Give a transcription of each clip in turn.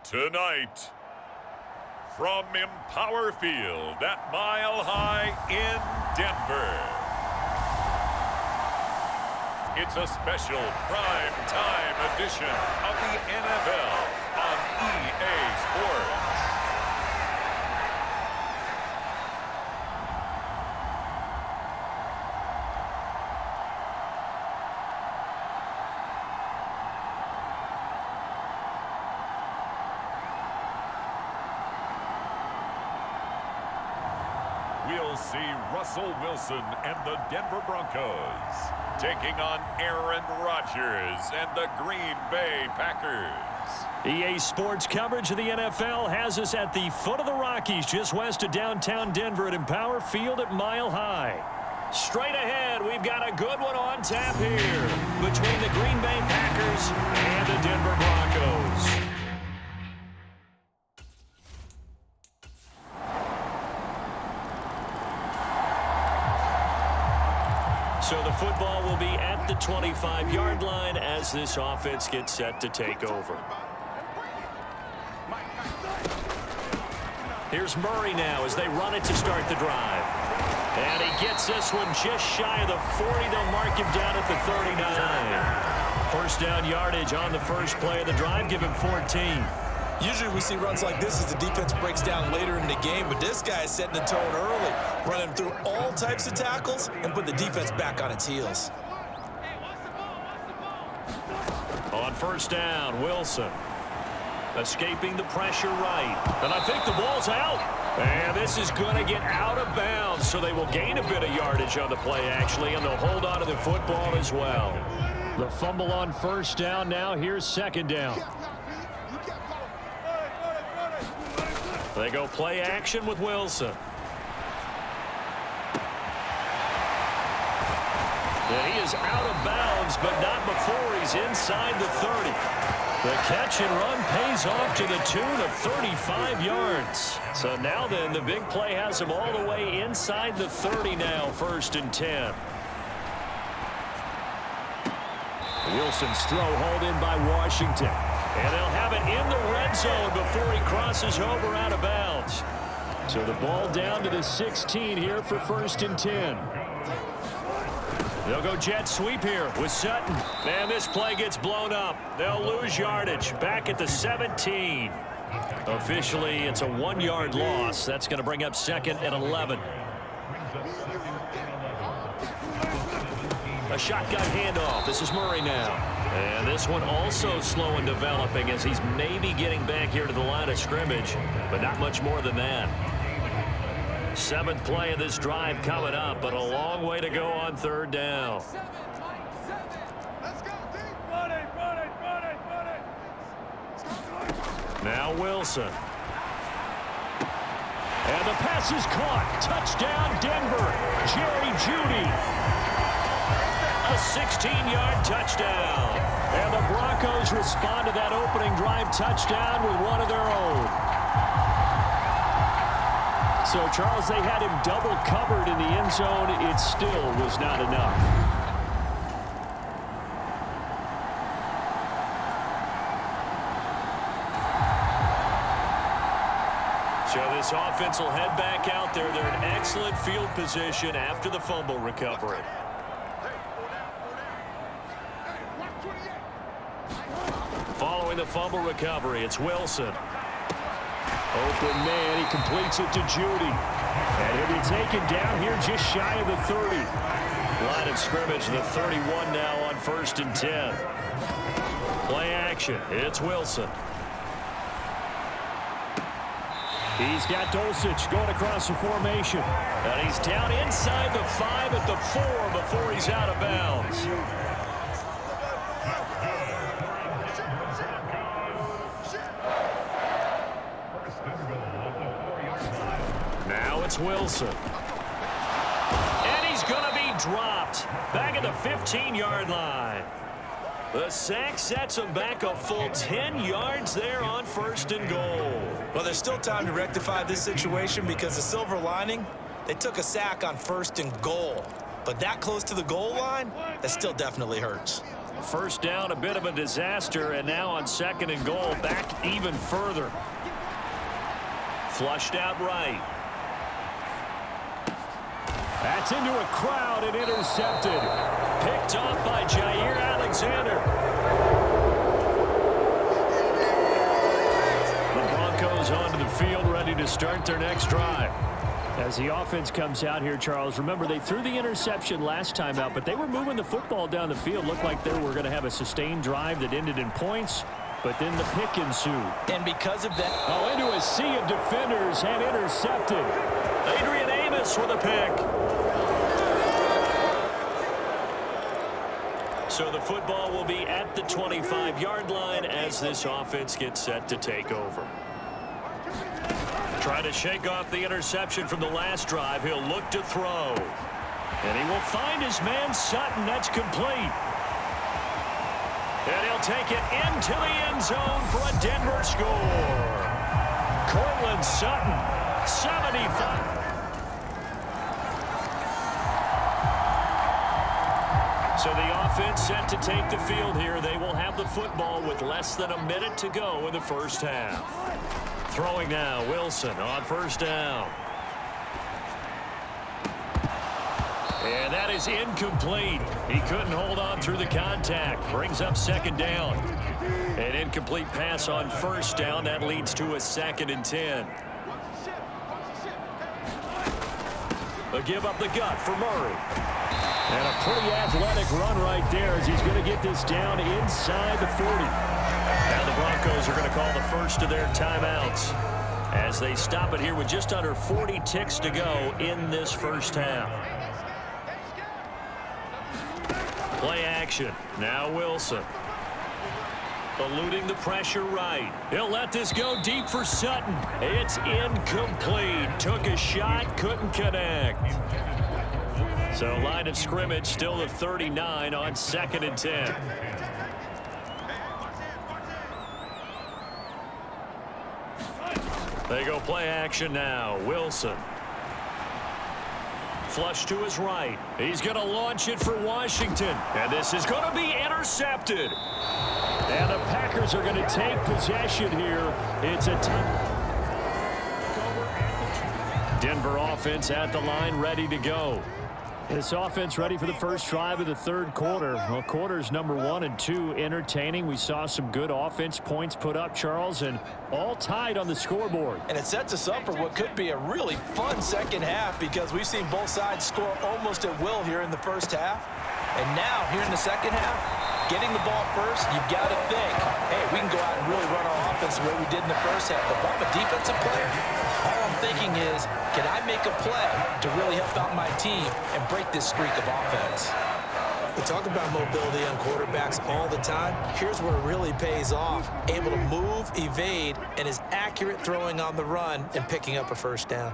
Tonight, from Empower Field at Mile High in Denver, it's a special prime time edition of the NFL on EA Sports. We'll see Russell Wilson and the Denver Broncos taking on Aaron Rodgers and the Green Bay Packers. EA Sports coverage of the NFL has us at the foot of the Rockies, just west of downtown Denver at Empower Field at Mile High. Straight ahead, we've got a good one on tap here between the Green Bay Packers and the Denver Broncos. So the football will be at the 25-yard line as this offense gets set to take over. Here's Murray now as they run it to start the drive. And he gets this one just shy of the 40. They'll mark him down at the 39. First down yardage on the first play of the drive. Give him 14. Usually we see runs like this as the defense breaks down later in the game, but this guy is setting the tone early, running through all types of tackles and put the defense back on its heels. On first down, Wilson escaping the pressure right. And I think the ball's out. And this is going to get out of bounds, so they will gain a bit of yardage on the play, actually, and they'll hold on to the football as well. The fumble on first down now. Here's second down. They go play action with Wilson. And he is out of bounds, but not before he's inside the 30. The catch and run pays off to the tune of 35 yards. So now then, the big play has him all the way inside the 30 now, 1st and 10. Wilson's throw hauled in by Washington. And they'll have it in the red zone before he crosses over out of bounds. So the ball down to the 16 here for 1st and 10. They'll go jet sweep here with Sutton. And this play gets blown up. They'll lose yardage back at the 17. Officially, it's a 1-yard loss. That's going to bring up 2nd and 11. A shotgun handoff. This is Murray now. And this one also slow in developing as he's maybe getting back here to the line of scrimmage, but not much more than that. 7th play of this drive coming up, but a long way to go on 3rd down. Now Wilson. And the pass is caught. Touchdown, Denver. Jerry Jeudy. A 16-yard touchdown. And the Broncos respond to that opening drive touchdown with one of their own. So, Charles, they had him double covered in the end zone. It still was not enough. So this offense will head back out there. They're in excellent field position after the fumble recovery. Following the fumble recovery, it's Wilson. Open man, he completes it to Jeudy. And he'll be taken down here just shy of the 30. Line of scrimmage, the 31 now on 1st and 10. Play action, it's Wilson. He's got Dulcich going across the formation. And he's down inside the 5 at the 4 before he's out of bounds. Now it's Wilson. And he's going to be dropped back at the 15-yard line. The sack sets him back a full 10 yards there on 1st and goal. Well, there's still time to rectify this situation because the silver lining, they took a sack on 1st and goal. But that close to the goal line, that still definitely hurts. First down, a bit of a disaster, and now on 2nd and goal, back even further. Flushed out right. That's into a crowd and intercepted. Picked off by Jair Alexander. The Broncos onto the field, ready to start their next drive. As the offense comes out here, Charles, remember they threw the interception last time out, but they were moving the football down the field. Looked like they were going to have a sustained drive that ended in points, but then the pick ensued. And because of that... Oh, into a sea of defenders and intercepted. Adrian Amos with a pick. So the football will be at the 25-yard line as this offense gets set to take over. Trying to shake off the interception from the last drive. He'll look to throw. And he will find his man Sutton. That's complete. And he'll take it into the end zone for a Denver score. Cortland Sutton, 75. So the offense set to take the field here. They will have the football with less than a minute to go in the first half. Throwing now, Wilson on 1st down. And that is incomplete. He couldn't hold on through the contact. Brings up 2nd down. An incomplete pass on 1st down. That leads to a 2nd and 10. A give up the gut for Murray. And a pretty athletic run right there as he's going to get this down inside the 40. Now the Broncos are going to call the first of their timeouts as they stop it here with just under 40 ticks to go in this first half. Play action. Now Wilson. Eluding the pressure right. He'll let this go deep for Sutton. It's incomplete. Took a shot, couldn't connect. So line of scrimmage still at 39 on 2nd and 10. They go play action now. Wilson. Flush to his right. He's going to launch it for Washington. And this is going to be intercepted. And the Packers are going to take possession here. It's a Denver offense at the line, ready to go. This offense ready for the first drive of the 3rd quarter. Well, quarters number 1 and 2 entertaining. We saw some good offense points put up, Charles, and all tied on the scoreboard. And it sets us up for what could be a really fun second half because we've seen both sides score almost at will here in the first half. And now, here in the second half, getting the ball first, you've got to think, hey, we can go out and really run our offense the way we did in the first half. But if I'm a defensive player, all I'm thinking is, can I make a play to really help out my team and break this streak of offense? We talk about mobility on quarterbacks all the time. Here's where it really pays off. Able to move, evade, and is accurate throwing on the run and picking up a first down.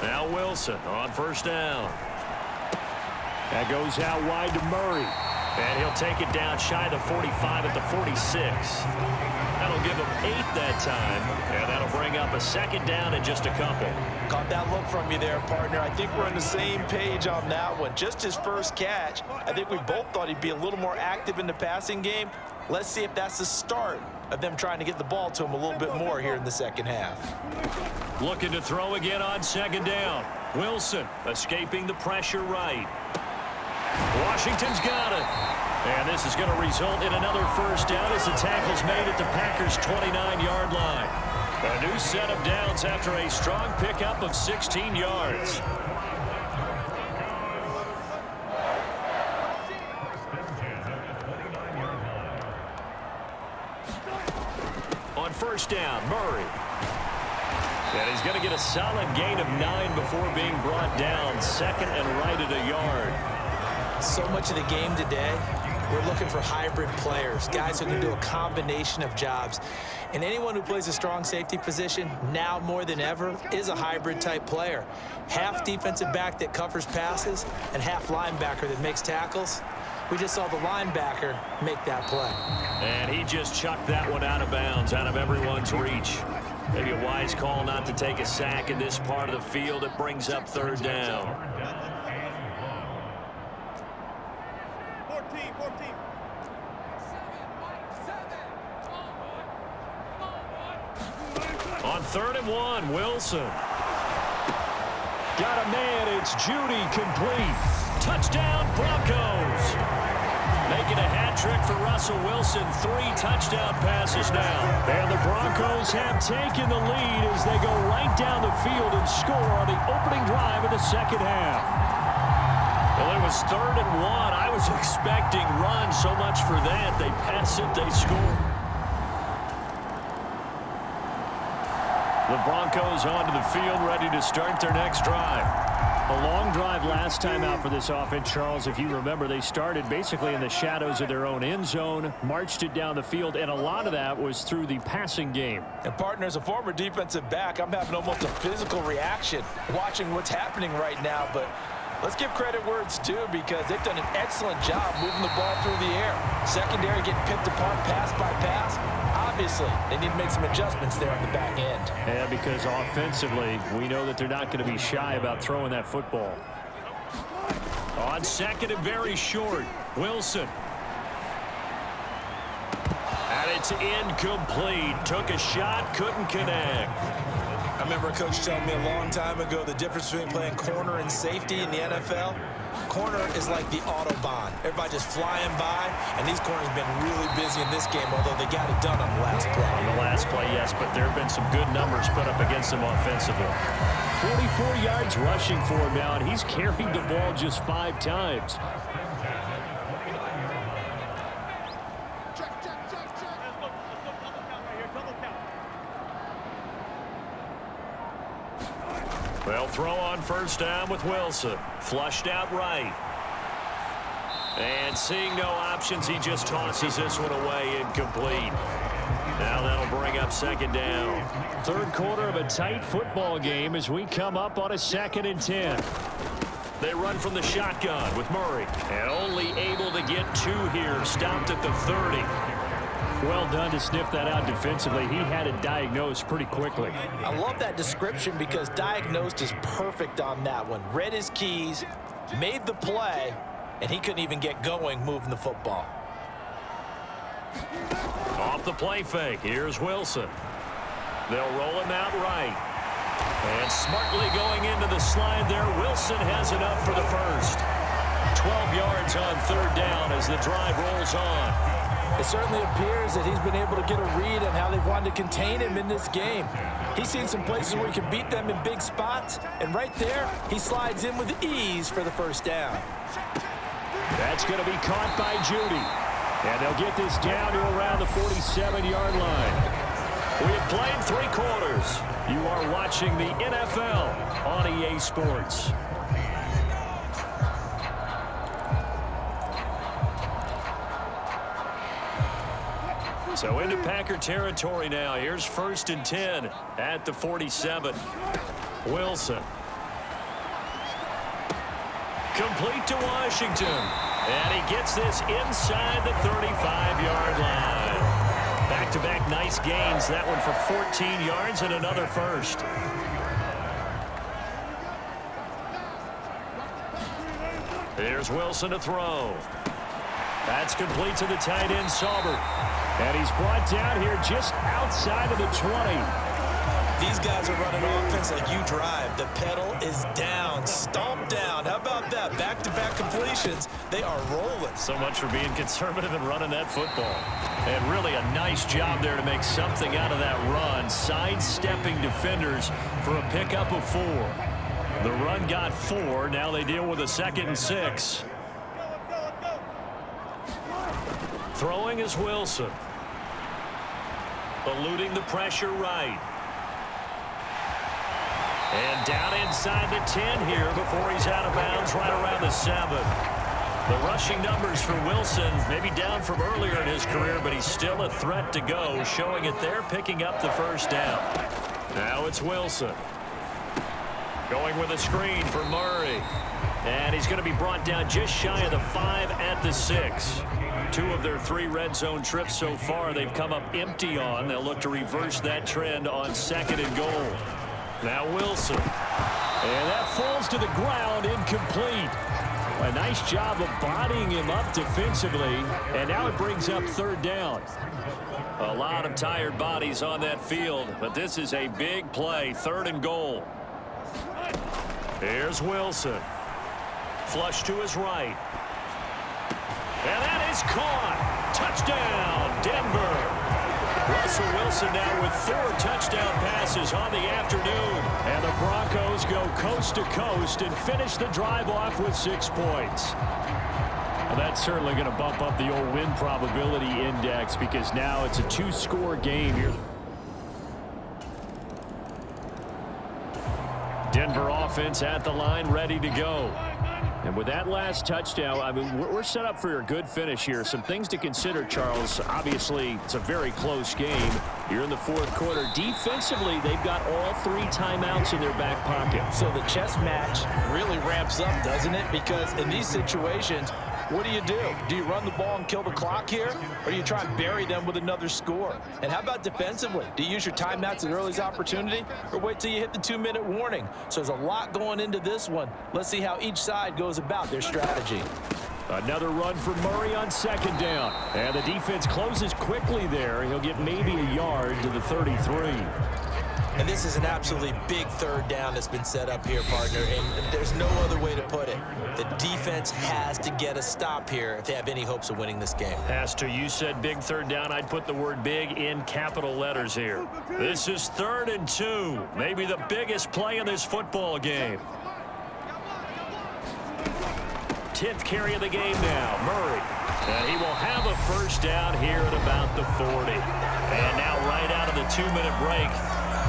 Now Wilson on 1st down. That goes out wide to Murray. And he'll take it down shy of the 45 at the 46. That'll give him 8 that time. And that'll bring up a 2nd down and just a couple. Caught that look from you there, partner. I think we're on the same page on that one. Just his first catch. I think we both thought he'd be a little more active in the passing game. Let's see if that's the start of them trying to get the ball to him a little bit more here in the second half. Looking to throw again on 2nd down. Wilson escaping the pressure right. Washington's got it. And this is going to result in another first down as the tackle's made at the Packers' 29-yard line. A new set of downs after a strong pickup of 16 yards. On 1st down, Murray. And he's going to get a solid gain of 9 before being brought down. 2nd and right at a yard. So much of the game today we're looking for hybrid players, guys who can do a combination of jobs. And anyone who plays a strong safety position, now more than ever, is a hybrid-type player. Half defensive back that covers passes and half linebacker that makes tackles. We just saw the linebacker make that play. And he just chucked that one out of bounds, out of everyone's reach. Maybe a wise call not to take a sack in this part of the field. It brings up third down. 14. On 3rd and 1, Wilson. Got a man, it's Judy, complete. Touchdown, Broncos. Making a hat trick for Russell Wilson. 3 touchdown passes now. And the Broncos have taken the lead as they go right down the field and score on the opening drive of the second half. Well, it was 3rd and 1. I was expecting run, so much for that. They pass it, they score. The Broncos onto the field, ready to start their next drive. A long drive last time out for this offense, Charles. If you remember, they started basically in the shadows of their own end zone, marched it down the field, and a lot of that was through the passing game. And, partner, as a former defensive back, I'm having almost a physical reaction watching what's happening right now. But let's give credit where it's due, because they've done an excellent job moving the ball through the air. Secondary getting picked apart pass by pass. Obviously, they need to make some adjustments there on the back end. Yeah, because offensively, we know that they're not going to be shy about throwing that football. On 2nd and very short, Wilson. And it's incomplete. Took a shot, couldn't connect. I remember a coach telling me a long time ago the difference between playing corner and safety in the NFL. Corner is like the Autobahn. Everybody just flying by, and these corners have been really busy in this game, although they got it done on the last play. On the last play, yes, but there have been some good numbers put up against them offensively. 44 yards rushing for him now, and he's carried the ball just 5 times. They'll throw on 1st down with Wilson. Flushed out right. And seeing no options, he just tosses this one away, incomplete. Now that'll bring up 2nd down. 3rd quarter of a tight football game as we come up on a 2nd and 10. They run from the shotgun with Murray. And only able to get 2 here. Stopped at the 30. Well done to sniff that out defensively. He had it diagnosed pretty quickly. I love that description, because diagnosed is perfect on that one. Read his keys, made the play, and he couldn't even get going moving the football. Off the play fake, here's Wilson. They'll roll him out right. And smartly going into the slide there, Wilson has enough for the first. 12 yards on 3rd down as the drive rolls on. It certainly appears that he's been able to get a read on how they've wanted to contain him in this game. He's seen some places where he can beat them in big spots, and right there, he slides in with ease for the 1st down. That's going to be caught by Judy. And they'll get this down to around the 47-yard line. We have played 3 quarters. You are watching the NFL on EA Sports. So into Packer territory now. Here's 1st and 10 at the 47. Wilson. Complete to Washington. And he gets this inside the 35-yard line. Back-to-back nice gains. That one for 14 yards and another first. Here's Wilson to throw. That's complete to the tight end, Saubert. And he's brought down here just outside of the 20. These guys are running offense like you drive. The pedal is down, stomped down. How about that? Back-to-back completions. They are rolling. So much for being conservative and running that football. And really a nice job there to make something out of that run. Sidestepping defenders for a pickup of 4. The run got 4. Now they deal with a 2nd and 6. Throwing is Wilson. Eluding the pressure right. And down inside the 10 here before he's out of bounds right around the 7. The rushing numbers for Wilson, maybe down from earlier in his career, but he's still a threat to go, showing it there, picking up the first down. Now it's Wilson. Going with a screen for Murray. And he's going to be brought down just shy of the 5 at the 6. 2 of their 3 red zone trips so far they've come up empty on. They'll look to reverse that trend on 2nd and goal. Now Wilson. And that falls to the ground, incomplete. A nice job of bodying him up defensively. And now it brings up 3rd down. A lot of tired bodies on that field, but this is a big play. 3rd and goal. Here's Wilson. Flush to his right. And that is caught. Touchdown, Denver. Russell Wilson now with 4 touchdown passes on the afternoon. And the Broncos go coast to coast and finish the drive off with 6 points. Well, that's certainly going to bump up the old win probability index because now it's a 2-score game here. Denver offense at the line, ready to go. And with that last touchdown, I mean, we're set up for a good finish here. Some things to consider, Charles. Obviously, it's a very close game. You're in the 4th quarter. Defensively, they've got all 3 timeouts in their back pocket. So the chess match really ramps up, doesn't it? Because in these situations, what do? Do you run the ball and kill the clock here? Or do you try and bury them with another score? And how about defensively? Do you use your timeouts at earliest opportunity? Or wait till you hit the 2-minute warning? So there's a lot going into this one. Let's see how each side goes about their strategy. Another run for Murray on 2nd down. And the defense closes quickly there. He'll get maybe a yard to the 33. And this is an absolutely big 3rd down that's been set up here, partner, and there's no other way to put it. The defense has to get a stop here if they have any hopes of winning this game. Has to. You said big 3rd down. I'd put the word big in capital letters here. This is 3rd and 2. Maybe the biggest play in this football game. 10th carry of the game now. Murray. And he will have a first down here at about the 40. And now right out of the 2-minute break,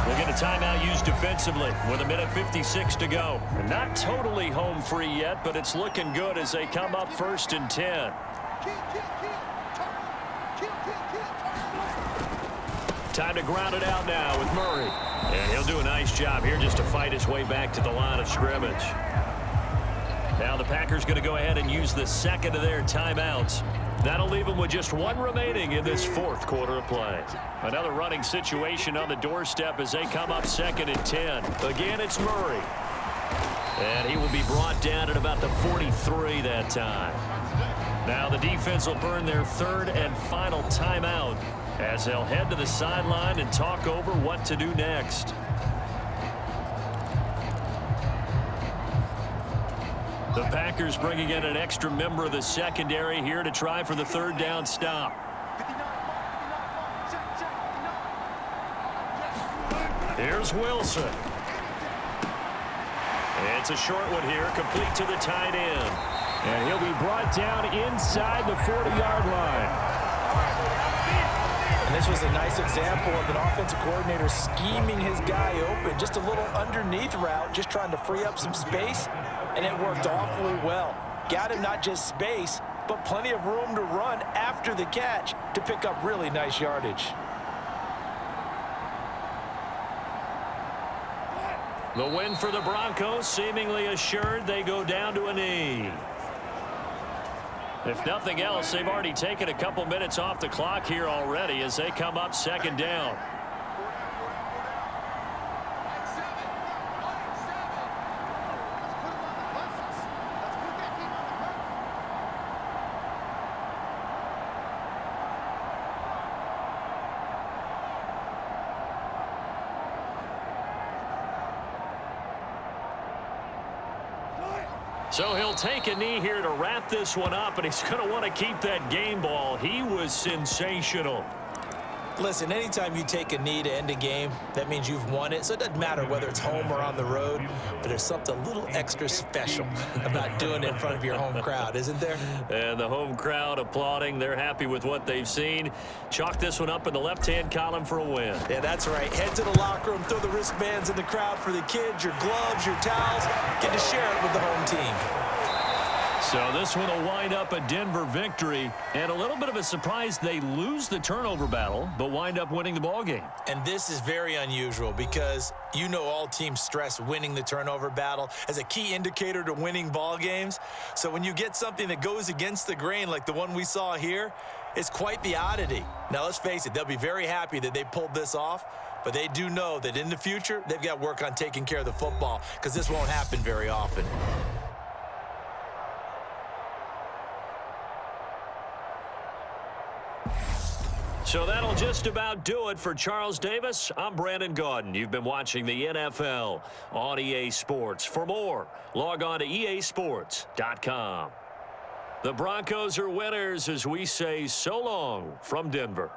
we'll get a timeout used defensively with 1:56 to go. And not totally home free yet, but it's looking good as they come up 1st and 10. Time to ground it out now with Murray. And he'll do a nice job here just to fight his way back to the line of scrimmage. Now the Packers going to go ahead and use the 2nd of their timeouts. That'll leave them with just 1 remaining in this 4th quarter of play. Another running situation on the doorstep as they come up 2nd and 10. Again, it's Murray. And he will be brought down at about the 43 that time. Now the defense will burn their 3rd and final timeout as they'll head to the sideline and talk over what to do next. The Packers bringing in an extra member of the secondary here to try for the 3rd down stop. Here's Wilson. It's a short one here, complete to the tight end. And he'll be brought down inside the 40-yard line. And this was a nice example of an offensive coordinator scheming his guy open. Just a little underneath route, just trying to free up some space. And it worked awfully well. Got him not just space, but plenty of room to run after the catch to pick up really nice yardage. The win for the Broncos seemingly assured. They go down to a knee. If nothing else, they've already taken a couple minutes off the clock here already as they come up 2nd down. So he'll take a knee here to wrap this one up, and he's going to want to keep that game ball. He was sensational. Listen, anytime you take a knee to end a game, that means you've won it. So it doesn't matter whether it's home or on the road, but there's something a little extra special about doing it in front of your home crowd, isn't there? And the home crowd applauding. They're happy with what they've seen. Chalk this one up in the left-hand column for a win. Yeah, that's right. Head to the locker room, throw the wristbands in the crowd for the kids, your gloves, your towels. Get to share it with the home team. So this one will wind up a Denver victory, and a little bit of a surprise they lose the turnover battle, but wind up winning the ball game. And this is very unusual because you know all teams stress winning the turnover battle as a key indicator to winning ball games. So when you get something that goes against the grain like the one we saw here, it's quite the oddity. Now let's face it, they'll be very happy that they pulled this off, but they do know that in the future they've got work on taking care of the football because this won't happen very often. So that'll just about do it for Charles Davis. I'm Brandon Gaudin. You've been watching the NFL on EA Sports. For more, log on to easports.com. The Broncos are winners as we say so long from Denver.